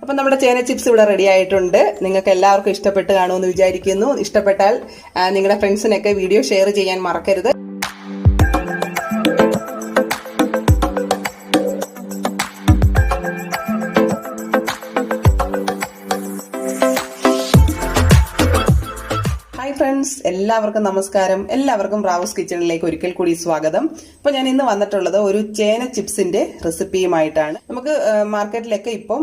അപ്പം നമ്മുടെ ചേന ചിപ്സ് ഇവിടെ റെഡി ആയിട്ടുണ്ട്. നിങ്ങൾക്ക് എല്ലാവർക്കും ഇഷ്ടപ്പെട്ട് കാണുമെന്ന് വിചാരിക്കുന്നു. ഇഷ്ടപ്പെട്ടാൽ നിങ്ങളുടെ ഫ്രണ്ട്സിനൊക്കെ വീഡിയോ ഷെയർ ചെയ്യാൻ മറക്കരുത്. ഫ്രണ്ട്സ്, എല്ലാവർക്കും നമസ്കാരം. എല്ലാവർക്കും റാവുസ് കിച്ചണിലേക്ക് ഒരിക്കൽ കൂടി സ്വാഗതം. അപ്പോൾ ഞാൻ ഇന്ന് വന്നിട്ടുള്ളത് ഒരു ചേന ചിപ്സിന്റെ റെസിപ്പിയുമായിട്ടാണ്. നമുക്ക് മാർക്കറ്റിലൊക്കെ ഇപ്പം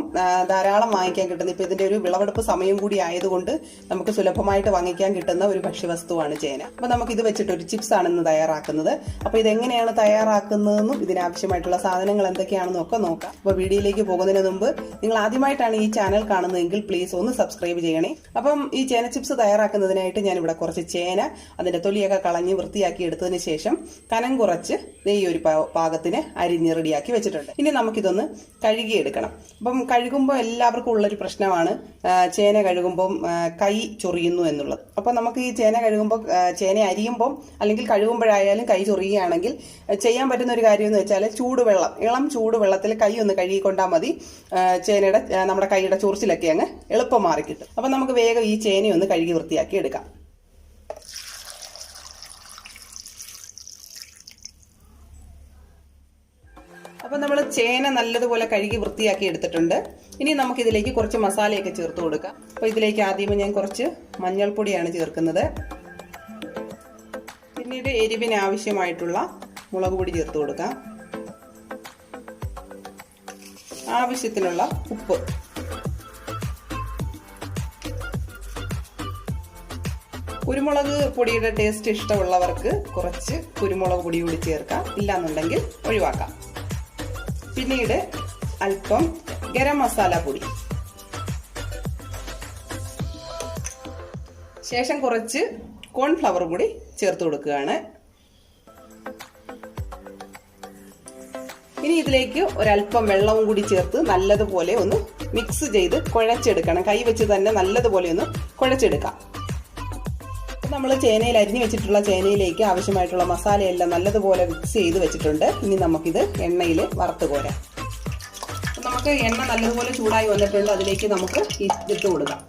ധാരാളം വാങ്ങിക്കാൻ കിട്ടുന്ന, ഇപ്പം ഇതിന്റെ ഒരു വിളവെടുപ്പ് സമയം കൂടി ആയതുകൊണ്ട് നമുക്ക് സുലഭമായിട്ട് വാങ്ങിക്കാൻ കിട്ടുന്ന ഒരു ഭക്ഷ്യവസ്തുവാണ് ചേന. അപ്പോൾ നമുക്ക് ഇത് വെച്ചിട്ട് ഒരു ചിപ്സ് ആണ് ഇന്ന് തയ്യാറാക്കുന്നത്. അപ്പോൾ ഇതെങ്ങനെയാണ് തയ്യാറാക്കുന്നതെന്നും ഇതിനാവശ്യമായിട്ടുള്ള സാധനങ്ങൾ എന്തൊക്കെയാണെന്നും ഒക്കെ നോക്കാം. അപ്പോൾ വീഡിയോയിലേക്ക് പോകുന്നതിന് മുമ്പ് നിങ്ങൾ ആദ്യമായിട്ടാണ് ഈ ചാനൽ കാണുന്നതെങ്കിൽ പ്ലീസ് ഒന്ന് സബ്സ്ക്രൈബ് ചെയ്യണേ. അപ്പം ഈ ചേന ചിപ്സ് തയ്യാറാക്കുന്നതിനായിട്ട് ഞാൻ ഇവിടെ കുറച്ച് ചേന അതിന്റെ തൊലിയൊക്കെ കളഞ്ഞ് വൃത്തിയാക്കി എടുത്തതിന് ശേഷം കനം കുറച്ച് ഈ ഒരു പാകത്തിന് അരിഞ്ഞ് റെഡിയാക്കി വെച്ചിട്ടുണ്ട്. ഇനി നമുക്കിതൊന്ന് കഴുകിയെടുക്കണം. അപ്പം കഴുകുമ്പോൾ എല്ലാവർക്കും ഉള്ളൊരു പ്രശ്നമാണ് ചേന കഴുകുമ്പം കൈ ചൊറിയുന്നു എന്നുള്ളത്. അപ്പം നമുക്ക് ഈ ചേന കഴുകുമ്പോൾ, ചേന അരിയുമ്പം അല്ലെങ്കിൽ കഴുകുമ്പോഴായാലും കൈ ചൊറിയുകയാണെങ്കിൽ ചെയ്യാൻ പറ്റുന്ന ഒരു കാര്യം എന്ന് വെച്ചാൽ ചൂടുവെള്ളം, ഇളം ചൂടുവെള്ളത്തിൽ കൈ ഒന്ന് കഴുകിക്കൊണ്ടാൽ മതി. ചേനയുടെ നമ്മുടെ കൈയുടെ ചൊറിച്ചിലൊക്കെ അങ്ങ് എളുപ്പം മാറി കിട്ടും. അപ്പം നമുക്ക് വേഗം ഈ ചേനയൊന്ന് കഴുകി വൃത്തിയാക്കി എടുക്കാം. അപ്പം നമ്മൾ ചേന നല്ലതുപോലെ കഴുകി വൃത്തിയാക്കി എടുത്തിട്ടുണ്ട്. ഇനി നമുക്കിതിലേക്ക് കുറച്ച് മസാലയൊക്കെ ചേർത്ത് കൊടുക്കാം. അപ്പോൾ ഇതിലേക്ക് ആദ്യമേ ഞാൻ കുറച്ച് മഞ്ഞൾപ്പൊടിയാണ് ചേർക്കുന്നത്. പിന്നീട് എരിവിന് ആവശ്യമായിട്ടുള്ള മുളക് പൊടി ചേർത്ത് കൊടുക്കാം. ആവശ്യത്തിനുള്ള ഉപ്പ്, കുരുമുളക് പൊടിയുടെ ടേസ്റ്റ് ഇഷ്ടമുള്ളവർക്ക് കുറച്ച് കുരുമുളക് പൊടി കൂടി ചേർക്കാം, ഇല്ലാന്നുണ്ടെങ്കിൽ ഒഴിവാക്കാം. പിന്നീട് അല്പം ഗരം മസാല പൊടി, ശേഷം കുറച്ച് കോൺഫ്ലവർ കൂടി ചേർത്ത് കൊടുക്കുകയാണ്. ഇനി ഇതിലേക്ക് ഒരല്പം വെള്ളവും കൂടി ചേർത്ത് നല്ലതുപോലെ ഒന്ന് മിക്സ് ചെയ്ത് കുഴച്ചെടുക്കണം. കൈ വെച്ച് തന്നെ നല്ലതുപോലെ ഒന്ന് കുഴച്ചെടുക്കാം. നമ്മൾ ചേനയിൽ അരിഞ്ഞു വെച്ചിട്ടുള്ള ചേനയിലേക്ക് ആവശ്യമായിട്ടുള്ള മസാലയെല്ലാം നല്ലതുപോലെ മിക്സ് ചെയ്ത് വെച്ചിട്ടുണ്ട്. ഇനി നമുക്കിത് എണ്ണയിൽ വറുത്ത് കോരാം. നമുക്ക് എണ്ണ നല്ലതുപോലെ ചൂടായി വന്നിട്ടുണ്ട്. അതിലേക്ക് നമുക്ക് ഇട്ട് കൊടുക്കാം.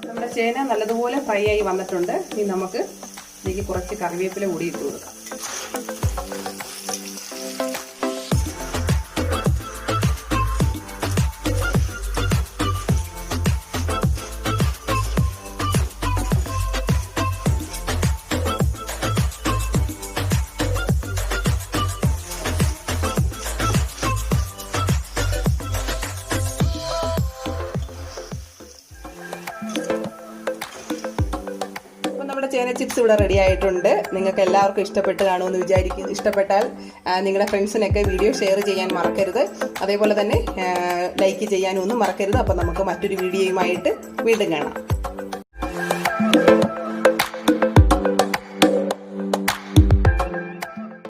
നമ്മുടെ ചേന നല്ലതുപോലെ ഫ്രൈ ആയി വന്നിട്ടുണ്ട്. ഇനി നമുക്ക് ഇതിലേക്ക് കുറച്ച് കറിവേപ്പില കൂടി ഇട്ട് കൊടുക്കാം. നമ്മുടെ ചേന ചിപ്സ് ഇവിടെ റെഡി ആയിട്ടുണ്ട്. നിങ്ങൾക്ക് എല്ലാവർക്കും ഇഷ്ടപ്പെട്ട് കാണുമെന്ന് വിചാരിക്കുന്നു. ഇഷ്ടപ്പെട്ടാൽ നിങ്ങളുടെ ഫ്രണ്ട്സിനൊക്കെ വീഡിയോ ഷെയർ ചെയ്യാൻ മറക്കരുത്. അതേപോലെ തന്നെ ലൈക്ക് ചെയ്യാനും ഒന്നും മറക്കരുത്. അപ്പം നമുക്ക് മറ്റൊരു വീഡിയോയുമായിട്ട് വീണ്ടും കാണാം.